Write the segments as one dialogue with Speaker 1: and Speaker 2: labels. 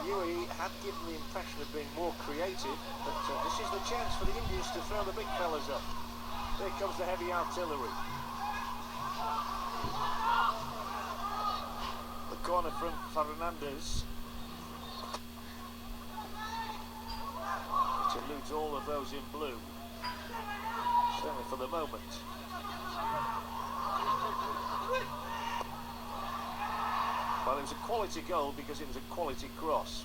Speaker 1: UAE had given the impression of being more creative, but this is the chance for the Indians to throw the big fellas up. Here comes the heavy artillery. The corner from Fernandez. Which eludes all of those in blue. Certainly for the moment. Well, it was a quality goal because it was a quality cross.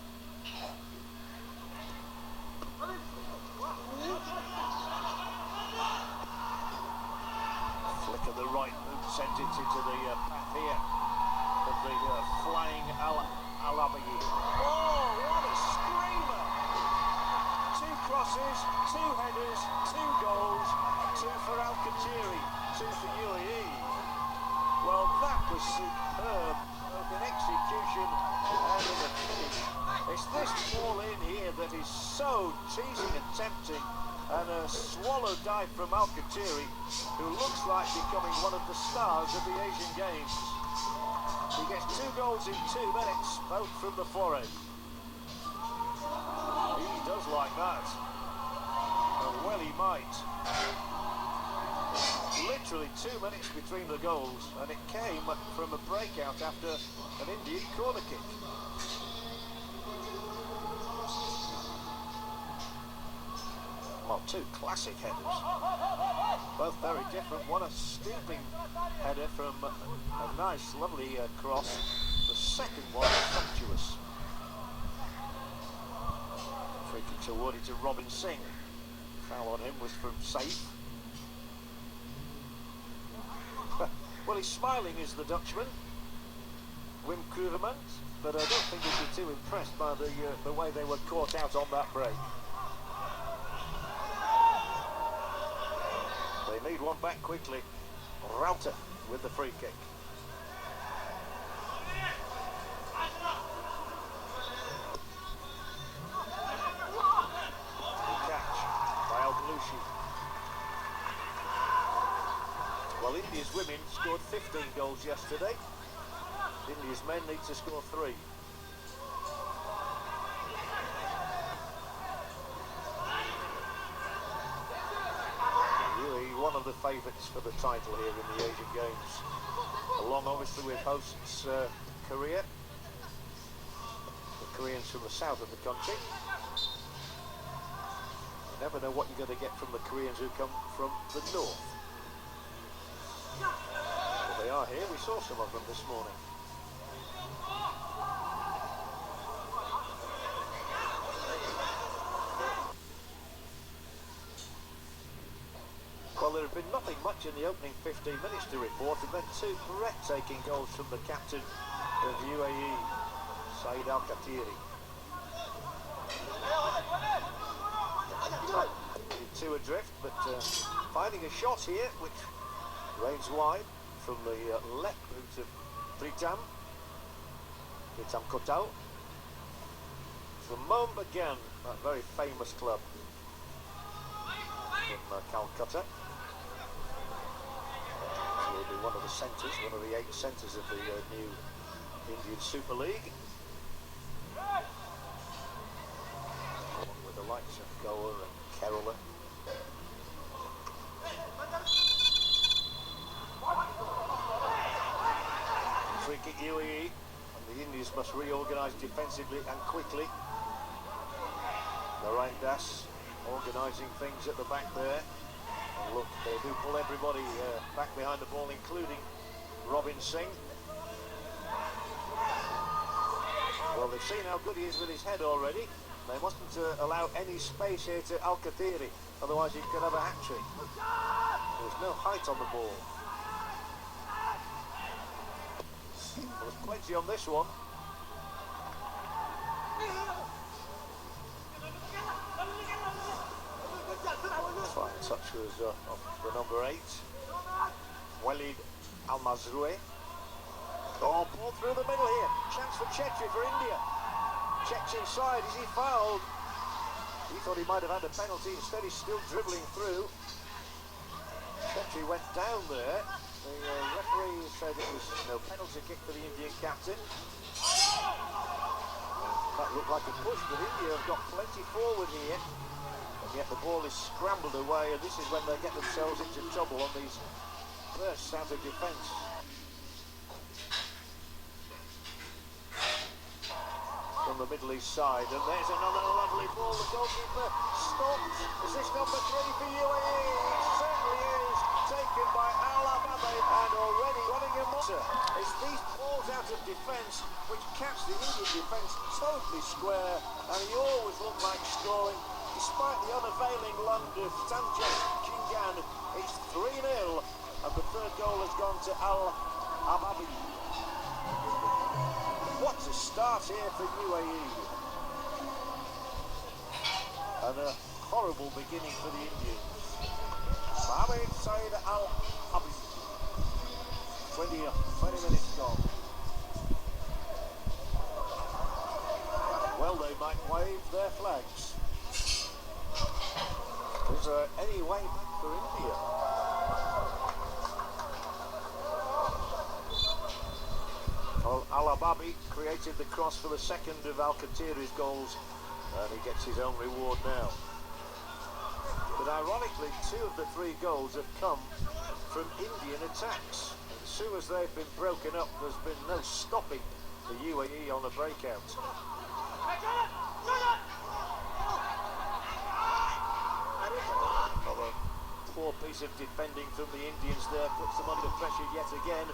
Speaker 1: Flick of the right boot sent it into the path here of the flying Al-Abagi. Oh, what a screamer! 2 crosses, 2 headers, 2 goals, 2 for Al-Qatiri, 2 for UAE. Well, that was superb, both in execution and in the finish. It's this ball in here that is so teasing and tempting, and a swallow dive from Al-Qatiri, who looks like becoming one of the stars of the Asian Games. He gets 2 goals in 2 minutes, both from the forehead. He does like that. And well he might. Literally 2 minutes between the goals, and it came from a breakout after an Indian corner kick. Well, 2 classic headers. Both very different. One a stooping header from a nice, lovely cross. The second one sumptuous. Free kick awarded to Robin Singh. Foul on him was from safe. Well, he's smiling is the Dutchman, Wim Krugerman, but I don't think he'd be too impressed by the way they were caught out on that break. They need one back quickly. Rauter with the free kick. Good catch by Al-Belushi. Well, India's women scored 15 goals yesterday. India's men need to score 3. UAE, one of the favourites for the title here in the Asian Games, along obviously with hosts Korea, the Koreans from the south of the country. You never know what you're going to get from the Koreans who come from the north. Well, they are here. We saw some of them this morning. Well, there had been nothing much in the opening 15 minutes to report, and then 2 breathtaking goals from the captain of UAE, Saeed Al-Qatiri. 2 adrift, but finding a shot here, which rains wide from the left boot of Pritam Kotal. From Mumbai, that very famous club from Calcutta. Will be one of the centres, one of the 8 centres of the new Indian Super League. Along with the likes of Goa and Kerala. Free kick UAE, and the Indians must reorganise defensively and quickly. Narayan Das organising things at the back there. And look, they do pull everybody back behind the ball, including Robin Singh. Well, they've seen how good he is with his head already. They mustn't allow any space here to Al-Qatiri, otherwise he could have a hat-trick. There's no height on the ball. There's plenty on this one. Fine touch was of the number 8, Walid Al-Mazroui. Oh, ball through the middle here. Chance for Chetri for India. Checks inside. Is he fouled? He thought he might have had a penalty. Instead, he's still dribbling through. Chetri went down there. The referee said it was no penalty kick for the Indian captain. That looked like a push, but India have got plenty forward here. And yet the ball is scrambled away, and this is when they get themselves into trouble on these bursts out of defence. From the Middle East side, and there's another lovely ball. The goalkeeper stopped. Is this number 3 for UAE? It certainly is. Taken by Al-Abadi, and already running a motor. It's these balls out of defence which catch the Indian defence totally square, and he always looked like scoring. Despite the unavailing lung of Sanjay Kingan, it's 3-0, and the third goal has gone to Al-Abadi. What a start here for UAE. And a horrible beginning for the Indians. Mohamed Saeed Al-Habib. 20 minutes gone. Well, they might wave their flags. Is there any way back for India? Well, Al-Ababi created the cross for the second of Al-Khatiri's goals, and he gets his own reward now. But ironically, 2 of the 3 goals have come from Indian attacks. As soon as they've been broken up, there's been no stopping the UAE on a breakout. Another poor piece of defending from the Indians there, puts them under pressure yet again.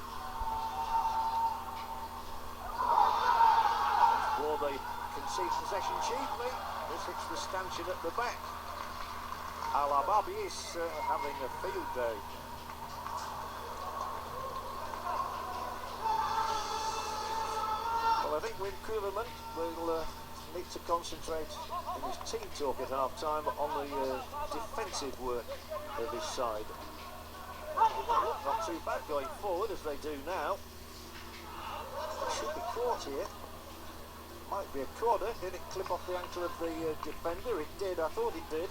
Speaker 1: Or they concede possession cheaply. This hits the stanchion at the back. Al-Ababi is having a field day. Well, I think with Kuverman, we'll need to concentrate in his team talk at half-time on the defensive work of his side. Not too bad going forward as they do now. It should be caught here. Might be a corner. Did it clip off the ankle of the defender? It did. I thought it did.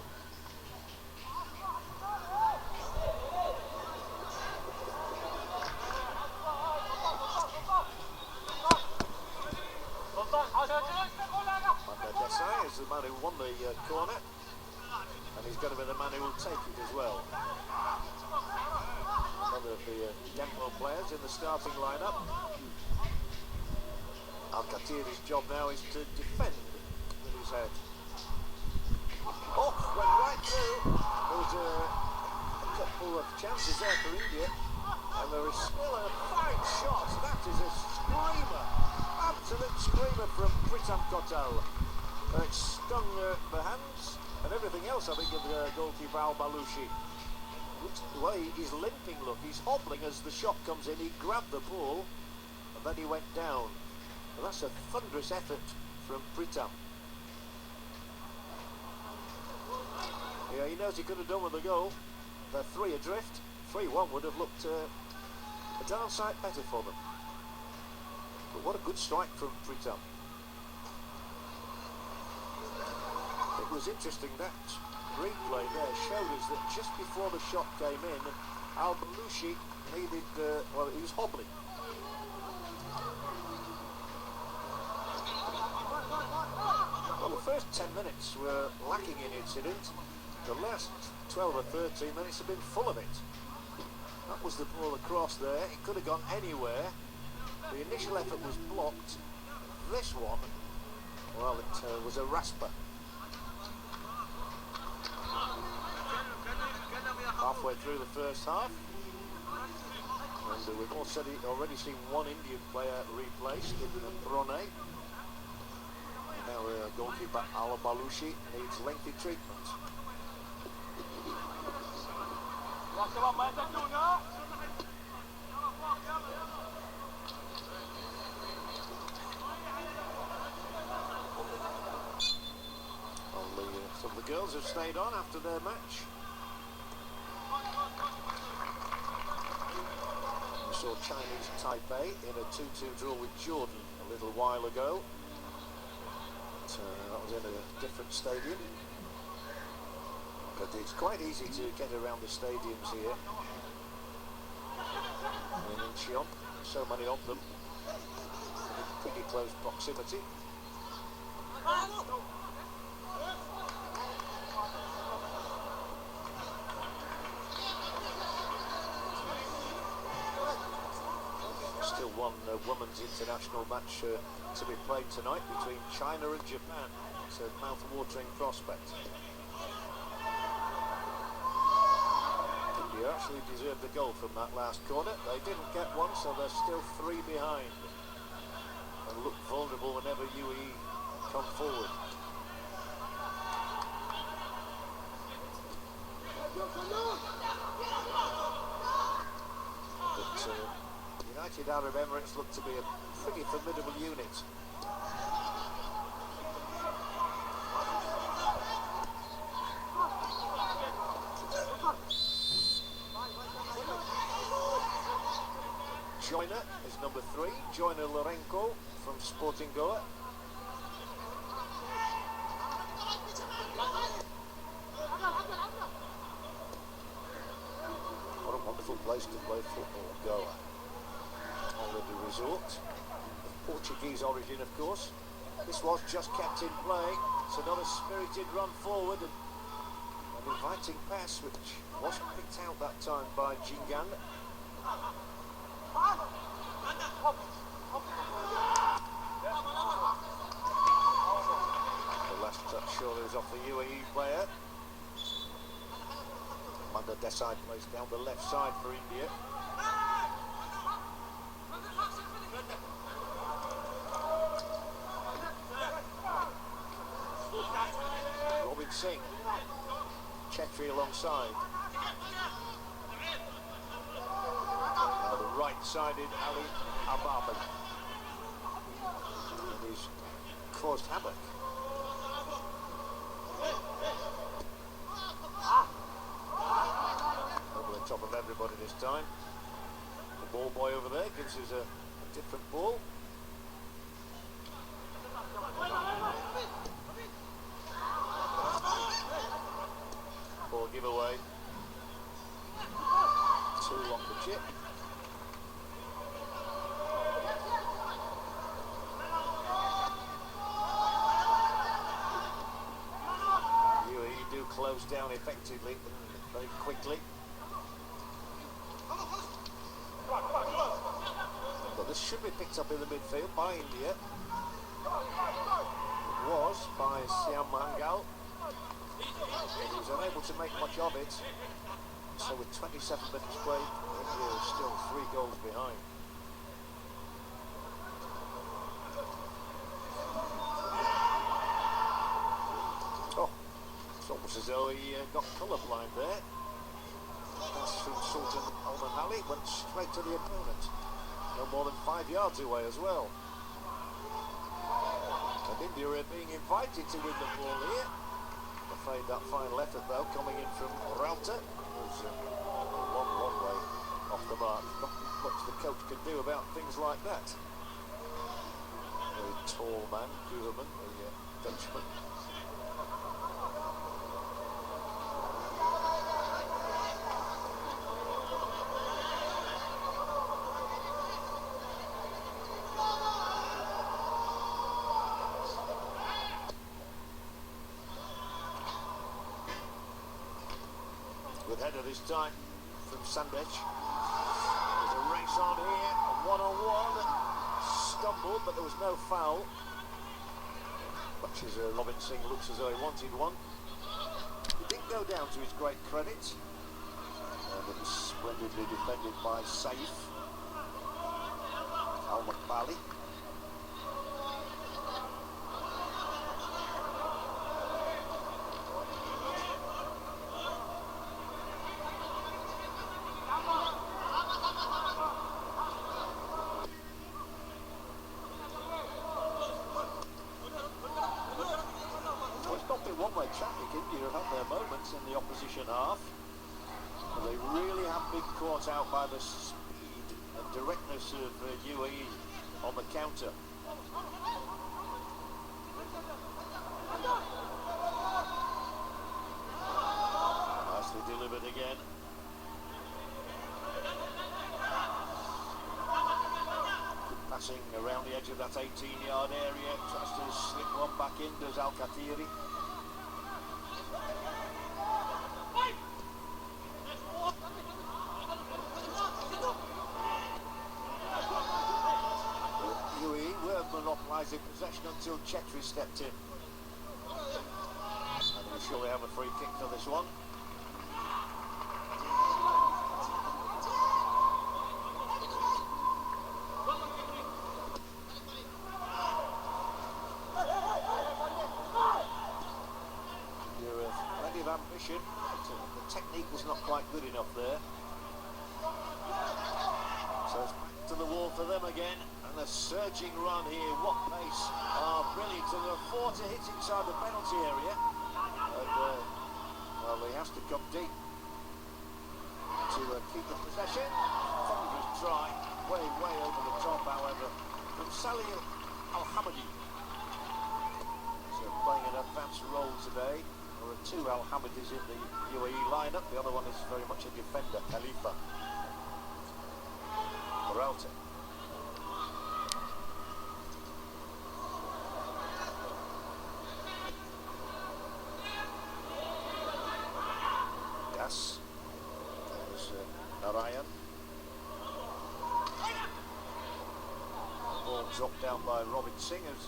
Speaker 1: Desai is the man who won the corner, and he's going to be the man who will take it as well. Another of the Dempo players in the starting lineup. Al-Khatiri's job now is to defend with his head. Oh, went right through. There was a couple of chances there for India, and there is still a fine shot. That is a screamer, absolute screamer from Pritam Kotal. It stung the hands and everything else, I think, of the goalkeeper Al-Balushi. Looks the way he's limping, look, he's hobbling as the shot comes in. He grabbed the ball and then he went down. Well, that's a thunderous effort from Pritam. Yeah, he knows he could have done with the goal. They're 3 adrift. 3-1 would have looked a darn sight better for them. But what a good strike from Pritam. It was interesting, that replay there showed us that just before the shot came in, Al-Balushi needed, well, he was hobbling. Well, the first 10 minutes were lacking in incident. The last 12 or 13 minutes have been full of it. That was the ball across there. It could have gone anywhere. The initial effort was blocked. This one, well, it was a rasper. Halfway through the first half. And we've already seen one Indian player replaced in Brunei. Now goalkeeper Al-Balushi needs lengthy treatment. Some of the girls have stayed on after their match. We saw Chinese Taipei in a 2-2 draw with Jordan a little while ago. That was in a different stadium, but it's quite easy to get around the stadiums here. in Incheon, so many of them in pretty close proximity. Still one women's international match to be played tonight between China and Japan. It's a mouth-watering prospect. India actually deserved the goal from that last corner. They didn't get one, so they're still 3 behind. And look vulnerable whenever UAE come forward. But United Arab Emirates look to be a pretty formidable unit. Joyner is number 3, Joyner Lorenko from Sporting Goa. What a wonderful place to play football, Goa. Holiday resort, of Portuguese origin of course. This was just kept in play. It's another spirited run forward and an inviting pass which wasn't picked out that time by Jingan. The last touch surely was off the UAE player. Manda Desai plays down the left side for India. Robin Singh, Chetri alongside. Now the right-sided Ali Ababi. And he's caused havoc. Over the top of everybody this time. The ball boy over there gives us a different ball. Ball giveaway. Too long the chip. UAE do close down effectively, very quickly. But this should be picked up in the midfield by India. It was by Siam Mangal. He was unable to make much of it. So with 27 minutes played, India is still 3 goals behind. Oh, it's almost as though he got colourblind there. Pass from Sultan Al-Manhali went straight to the opponent. No more than 5 yards away as well. And India are being invited to win the ball here. I'm afraid that final effort though, coming in from Rauta, was a long way off the mark. Not much the coach can do about things like that. Very tall man, Guilherme, the Dutchman. Good header this time from Sandech. There's a race on here, a one-on-one. Stumbled, but there was no foul. Much as Robin Singh looks as though he wanted one. He didn't go down to his great credit. And it was splendidly defended by Saif Al-Makbali. One-way traffic. India have had their moments in the opposition half. They really have been caught out by the speed and directness of UAE on the counter. Nicely delivered again. passing around the edge of that 18-yard area, tries to slip one back in, does Al-Khatiri. UAE were monopolising possession until Chetri stepped in. And we'll surely have a free kick for this one. Plenty of ambition, but the technique was not quite good enough there. So it's back to the wall for them again, and a surging run here. What pace! Brilliant. So there are 4 to hit inside the penalty area. And, well, he has to come deep to keep the possession. Thunderous try, way over the top, however, from Salih Al-Hamadi. So playing an advanced role today. There are 2 Al-Hamadis in the UAE lineup. The other one is very much a defender, Khalifa. Peralta. Yes. There's Narayan. Ball dropped down by Robin Singh, who's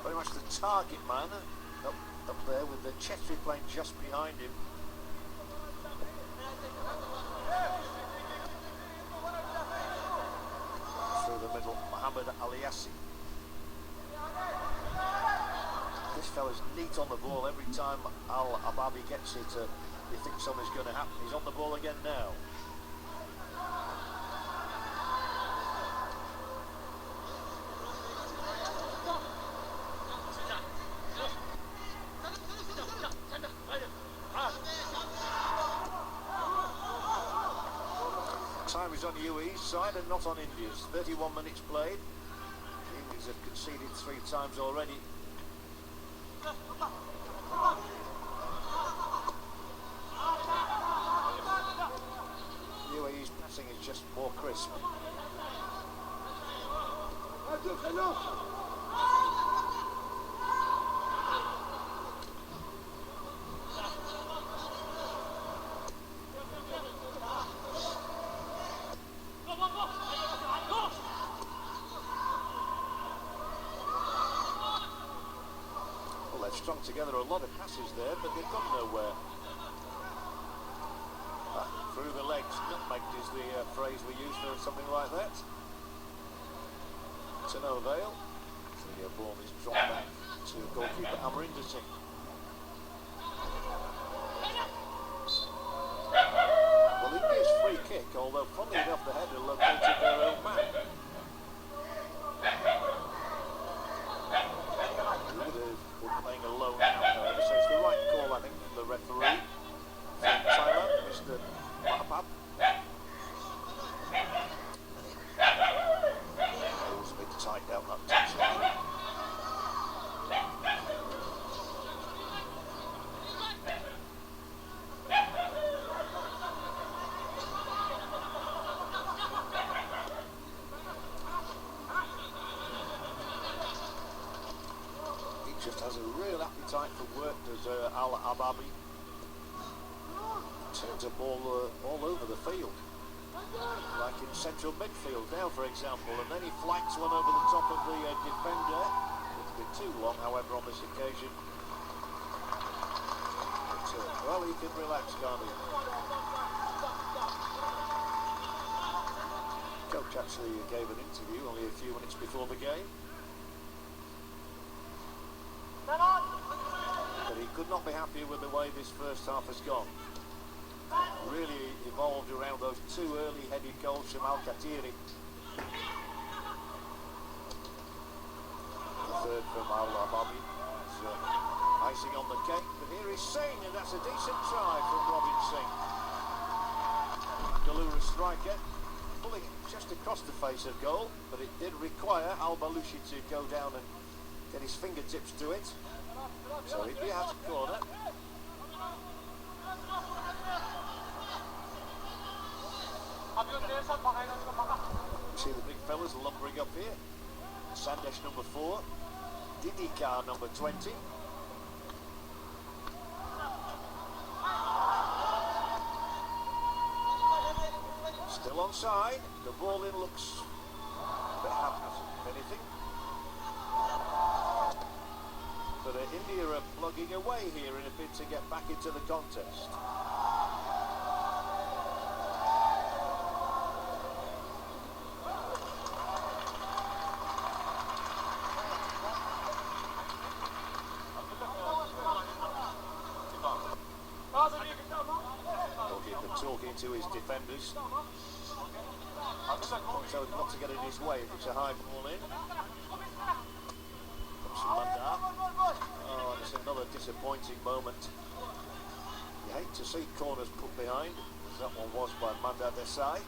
Speaker 1: very much the target man. Up there with the Chetri playing just behind him. Through the middle, Mohamed Aliassi. This fella's neat on the ball every time Al-Ababi gets it. You think something's going to happen. He's on the ball again now. Time is on UAE's side and not on India's. 31 minutes played. The Indians have conceded 3 times already. UAE's passing is just more crisp. Strung together a lot of passes there, but they've gone nowhere. Through the legs, nutmegged is the phrase we use for something like that. To no avail. The ball is dropped back to goalkeeper Amarinder Singh. Well, India's free kick, although funnily enough the header located their own man. Playing alone now, however, so it's the right call, I think, from the referee. From Thailand, Mr. Mahapad. It was a bit tight down that touchline. Just has a real appetite for work, does Al-Ababi. Turns a ball all over the field, like in central midfield now, for example, and then he flanks one over the top of the defender. A little bit too long, however, on this occasion. But, well, he can relax, can't he? Coach actually gave an interview only a few minutes before the game. But he could not be happy with the way this first half has gone. Really evolved around those 2 early headed goals from Al-Khatiri. The third from Al-Ababi. Icing on the cake, but here is Singh, and that's a decent try from Robin Singh. Galura striker, pulling it just across the face of goal, but it did require Al-Balushi to go down and get his fingertips to it. So he'd be out of corner. You see the big fellas lumbering up here. Sandesh number 4, Didika number 20. Still onside, the ball in looks a bit haphazard, if anything. But India are plugging away here in a bid to get back into the contest. Talking to his defenders, so not to get in his way if it's a high ball in. Comes from Manda. Oh, and it's another disappointing moment. You hate to see corners put behind, as that one was by Manda Desai.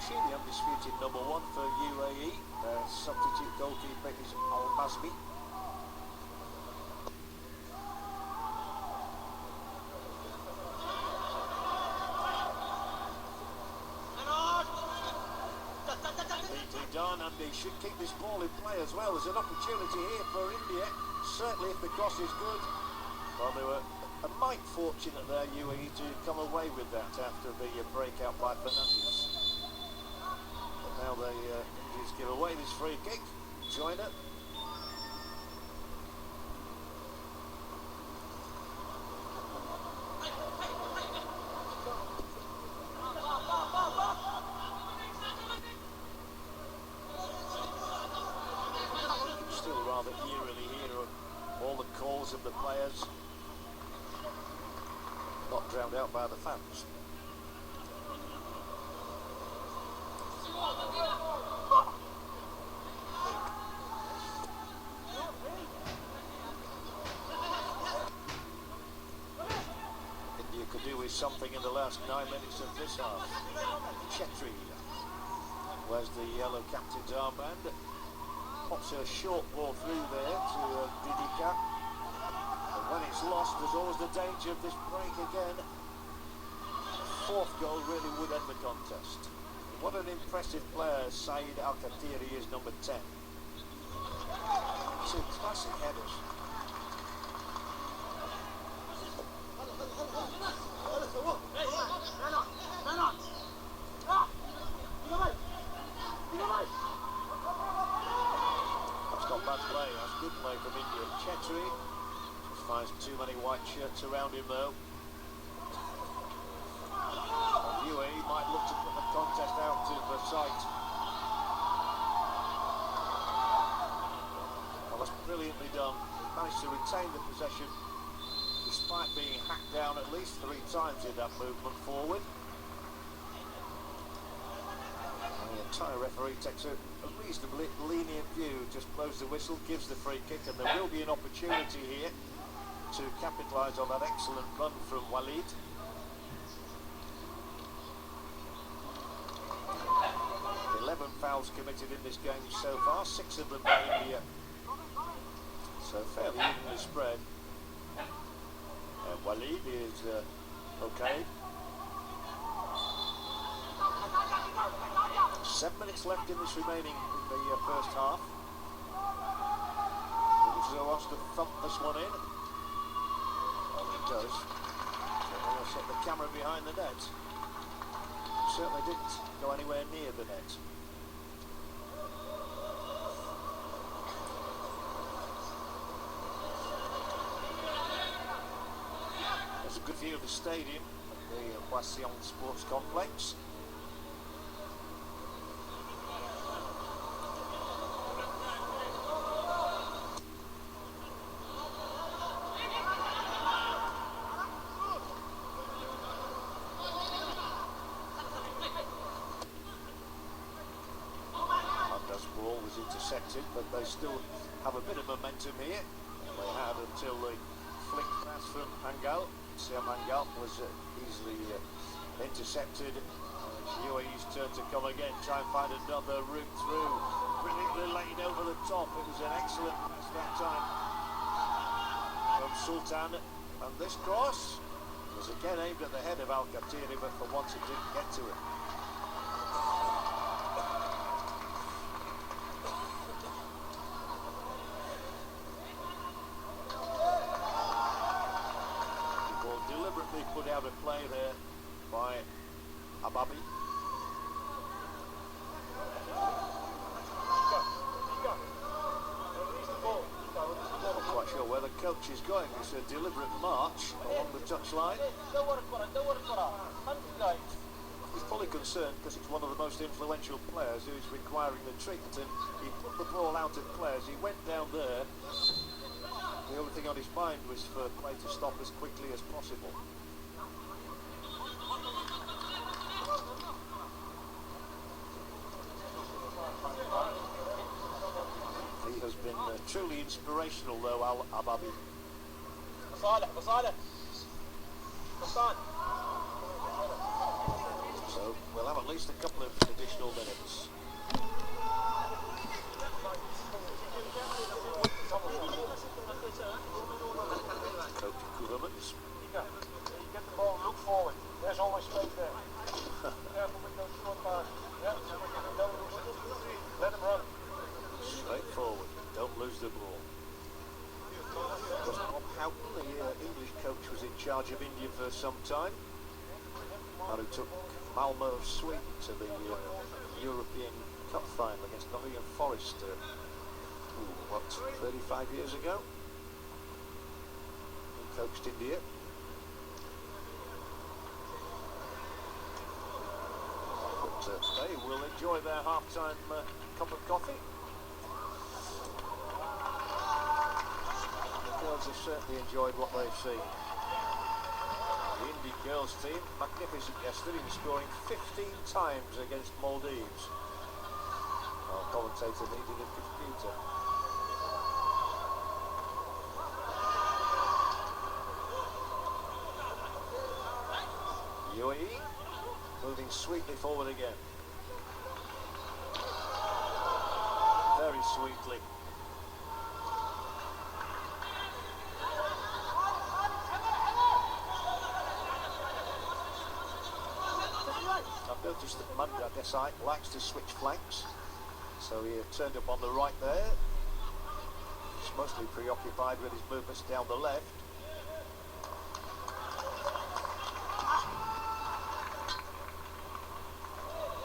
Speaker 1: The undisputed number 1 for UAE. Their substitute goalkeeper is Al-Masmi. Neatly done, and they should keep this ball in play as well. There's an opportunity here for India, certainly if the cross is good. Well, they were a mite fortunate there, UAE, to come away with that after the breakout by Fernandes. Now they just give away this free kick. Join it. Still rather eerily hear all the calls of the players, not drowned out by the fans. India could do with something in the last 9 minutes of this half. Chetri wears the yellow captain's armband. Pops a short ball through there to Didika. And when it's lost, there's always the danger of this break again. Fourth goal really would end the contest. What an impressive player Saeed Al-Khatiri is, number 10. Two classic headers. That's not bad play, that's good play from India. Chetri just finds too many white shirts around him though. UAE might look to put the contest out of sight. Well, that's brilliantly done. He managed to retain the possession despite being hacked down at least 3 times in that movement forward. And the entire referee takes a reasonably lenient view, just blows the whistle, gives the free kick, and there will be an opportunity here to capitalise on that excellent run from Walid. 11 fouls committed in this game so far, 6 of them by India. So fairly evenly spread. Walid is okay. 7 minutes left in this remaining in the first half. Uzo wants to thump this one in. Well, he does. He'll set the camera behind the net. Certainly didn't go anywhere near the net. There's a good view of the stadium at the Poisson Sports Complex. Ball was intercepted, but they still have a bit of momentum here. They had until the flick pass from Mangal. Mangal was easily intercepted. It's UAE's turn to come again, try and find another route through. Brilliantly laid over the top. It was an excellent pass that time. Sultan, and this cross was again aimed at the head of Al-Qatiri, but for once it didn't get to him. The ball deliberately put out of play there by Ababi. Not quite sure where the coach is going. It's a deliberate march along the touchline. He's fully concerned because it's one of the most influential players who is requiring the treatment, and he put the ball out of play as he went down there. The only thing on his mind was for play to stop as quickly as possible. He has been truly inspirational though, Al-Ababi. So we'll have at least a couple of additional minutes. Coach Kuramans.
Speaker 2: You get the ball, look forward. There's always space there. Careful with those short passes. Yeah, don't lose it. Let him run.
Speaker 1: Straight forward. Don't lose the ball. Bob Houghton, the English coach, was in charge of India for some time, and who took Malmo of Sweden to the European Cup final against Nottingham Forest, 35 years ago? He coached India. But they will enjoy their half-time cup of coffee. The girls have certainly enjoyed what they've seen. The Indian girls team, magnificent yesterday, in scoring 15 times against Maldives. Our commentator needed a computer. UAE moving sweetly forward again. Very sweetly. I've noticed that Manda Desai likes to switch flanks, so he turned up on the right there. He's mostly preoccupied with his movements down the left.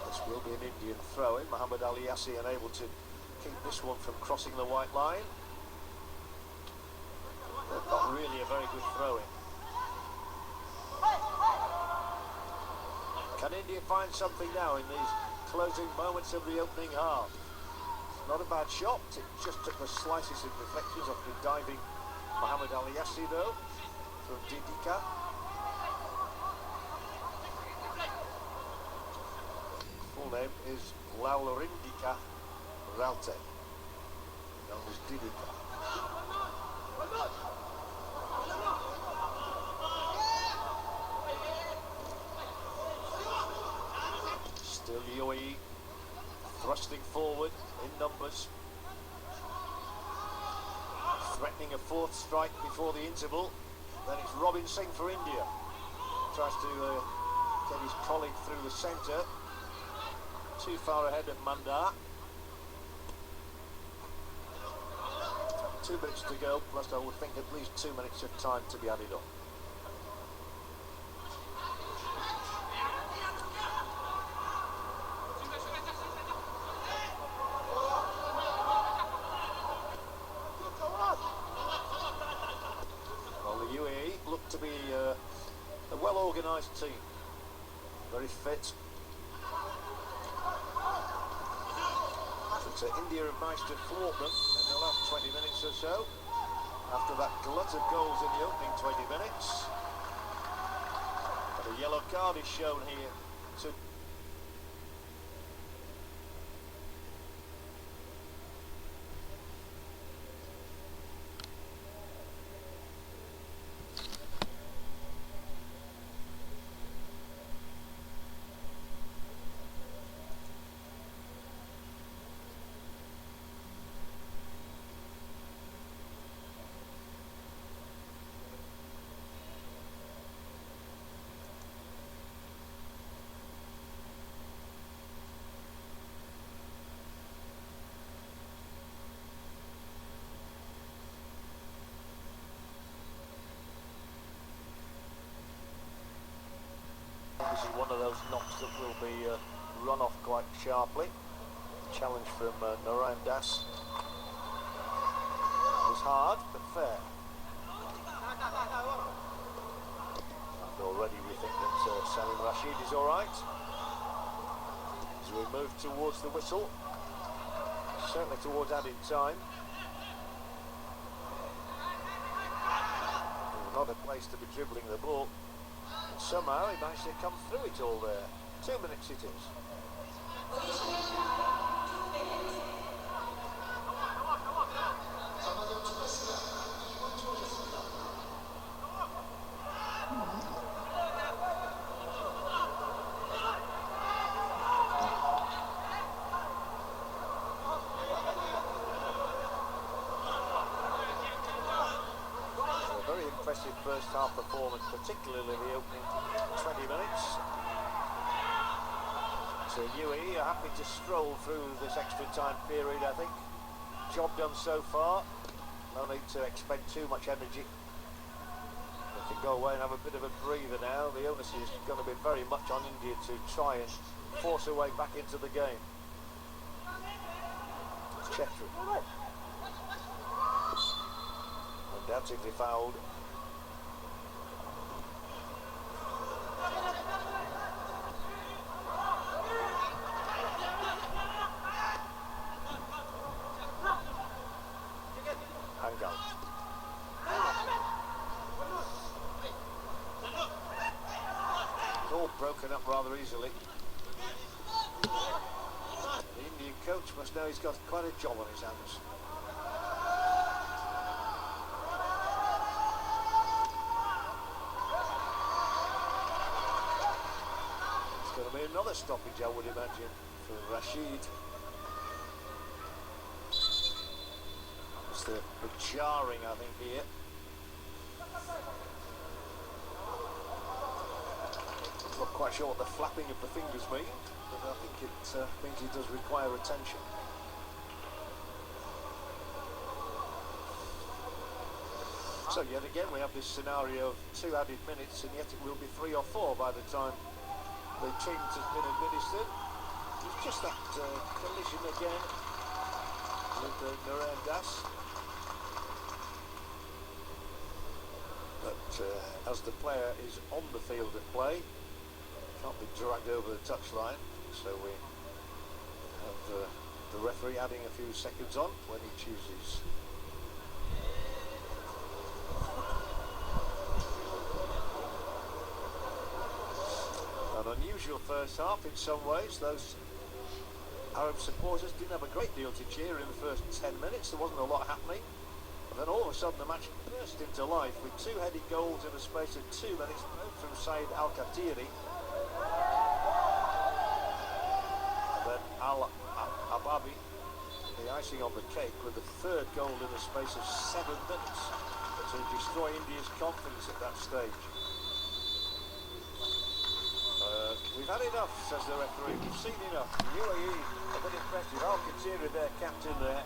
Speaker 1: This will be an Indian throw-in. Muhammad Ali Yassi unable to keep this one from crossing the white line. Not really a very good throw-in. Can India find something now in these closing moments of the opening half? Not a bad shot. It just took the slices and deflections off the diving Muhammad Ali Yassi though, from Didika. Full name is Laurindika Ralte, known as Didika. Still UAE thrusting forward in numbers, threatening a fourth strike before the interval. Then it's Robin Singh for India. Tries to get his colleague through the centre. Too far ahead of Mandar. 2 minutes to go, plus I would think at least 2 minutes of time to be added on. To be a well-organised team, very fit. But India have managed to thwart them in the last 20 minutes or so, after that glut of goals in the opening 20 minutes. But a yellow card is shown here to one of those knocks that will be run off quite sharply. Challenge from Naran Das was hard but fair. And already we think that Salim Rashid is alright. As we move towards the whistle, certainly towards added time. Not a place to be dribbling the ball. And somehow he managed to come through it all there. 2 minutes it is. Impressive first half performance, particularly the opening 20 minutes. So UAE are happy to stroll through this extra time period, I think. Job done so far. No need to expend too much energy. They can go away and have a bit of a breather now. The onus is going to be very much on India to try and force a way back into the game. It's Chetri. Undoubtedly fouled. All broken up rather easily. The Indian coach must know he's got quite a job on his hands. It's going to be another stoppage, I would imagine, for Rashid. It's the jarring, I think, here. Not quite sure what the flapping of the fingers mean, but I think it means he does require attention. So yet again we have this scenario of 2 added minutes, and yet it will be 3 or 4 by the time the change has been administered. It's just that collision again with Naran Das. But as the player is on the field of play, can't be dragged over the touchline, so we have the referee adding a few seconds on when he chooses. An unusual first half in some ways. Those Arab supporters didn't have a great deal to cheer in the first 10 minutes. There wasn't a lot happening. But then all of a sudden the match burst into life with 2 headed goals in the space of 2 minutes, both from Saeed Al-Khatiri. Then Al-Ababi, the icing on the cake, with the 3rd goal in the space of 7 minutes to destroy India's confidence at that stage. We've had enough, says the referee. We've seen enough. UAE a bit impressive. Al-Khatiri, their captain there,